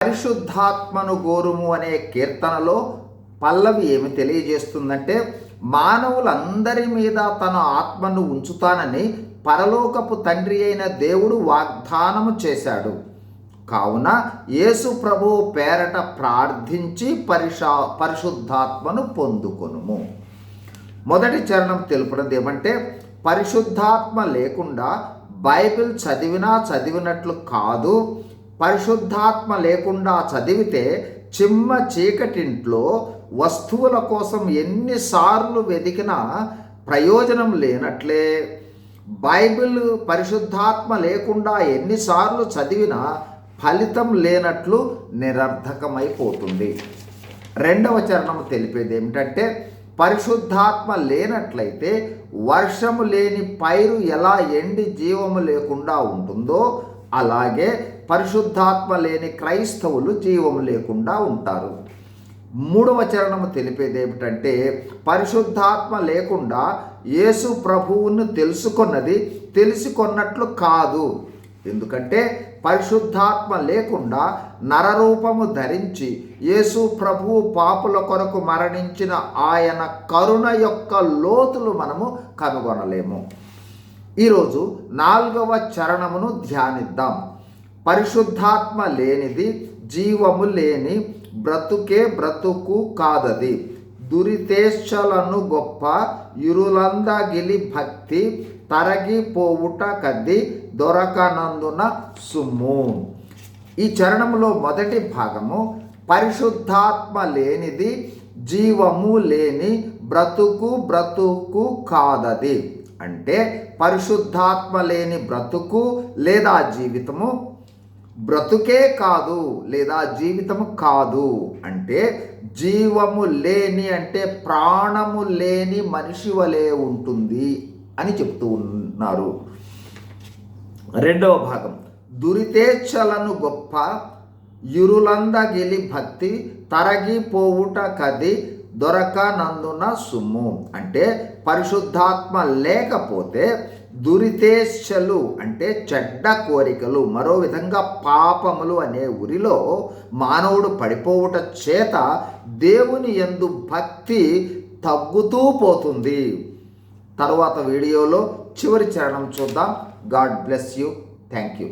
పరిశుద్ధాత్మను గోరుము అనే కీర్తనలో పల్లవి ఏమి తెలియజేస్తుందంటే, మానవులందరి మీద తన ఆత్మను ఉంచుతానని పరలోకపు తండ్రి అయిన దేవుడు వాగ్దానము చేశాడు. కావున యేసు ప్రభువు పేరట ప్రార్థించి పరిశుద్ధాత్మను పొందుకొనుము. మొదటి చరణం తెలుపునది ఏమంటే, పరిశుద్ధాత్మ లేకుండా బైబిల్ చదివినట్లు కాదు. పరిశుద్ధాత్మ లేకుండా చదివితే చిమ్మ చీకటింట్లో వస్తువుల కోసం ఎన్నిసార్లు వెతికినా ప్రయోజనం లేనట్లే, బైబిల్ పరిశుద్ధాత్మ లేకుండా ఎన్నిసార్లు చదివినా ఫలితం లేనట్లు నిరర్థకమైపోతుంది. రెండవ చరణం తెలిపేది ఏమిటంటే, పరిశుద్ధాత్మ లేనట్లయితే వర్షము లేని పైరు ఎలా ఎండి జీవము లేకుండా ఉంటుందో, అలాగే పరిశుద్ధాత్మ లేని క్రైస్తవులు జీవము లేకుండా ఉంటారు. మూడవ చరణము తెలిపేది ఏమిటంటే, పరిశుద్ధాత్మ లేకుండా యేసు ప్రభువును తెలుసుకొన్నట్లు కాదు. ఎందుకంటే పరిశుద్ధాత్మ లేకుండా నరరూపము ధరించి యేసు ప్రభువు పాపుల కొరకు మరణించిన ఆయన కరుణ యొక్క లోతులు మనము కనుగొనలేము. ఈరోజు 4వ చరణమును ధ్యానిద్దాం. పరిశుద్ధాత్మ లేనిది జీవము లేని బ్రతుకే బ్రతుకు కాదది. దురితేచ్ఛలను గొప్ప యురులందగిలి భక్తి తరగిపోవుట కద్ది దొరకనందున సుమ్ము. ఈ చరణంలో మొదటి భాగము పరిశుద్ధాత్మ లేనిది జీవము లేని బ్రతుకు కాదది. అంటే పరిశుద్ధాత్మ లేని బ్రతుకు లేదా జీవితము బ్రతుకే కాదు లేదా జీవితము కాదు. అంటే జీవము లేని అంటే ప్రాణము లేని మనిషి వలె ఉంటుంది అని చెప్తూ ఉన్నారు. రెండవ భాగం దురితేచ్ఛలను గొప్ప యురులందగిలి భక్తి తరగిపోవుట కది దొరకనందున సుమ్ము. అంటే పరిశుద్ధాత్మ లేకపోతే దురితేచ్ఛలు అంటే చెడ్డ కోరికలు, మరో విధంగా పాపములు అనే ఉరిలో మానవుడు పడిపోవుట చేత దేవుని యందు భక్తి తగ్గుతూ పోతుంది. తరువాత వీడియోలో చివరి చరణం చూద్దాం. God bless you. Thank you.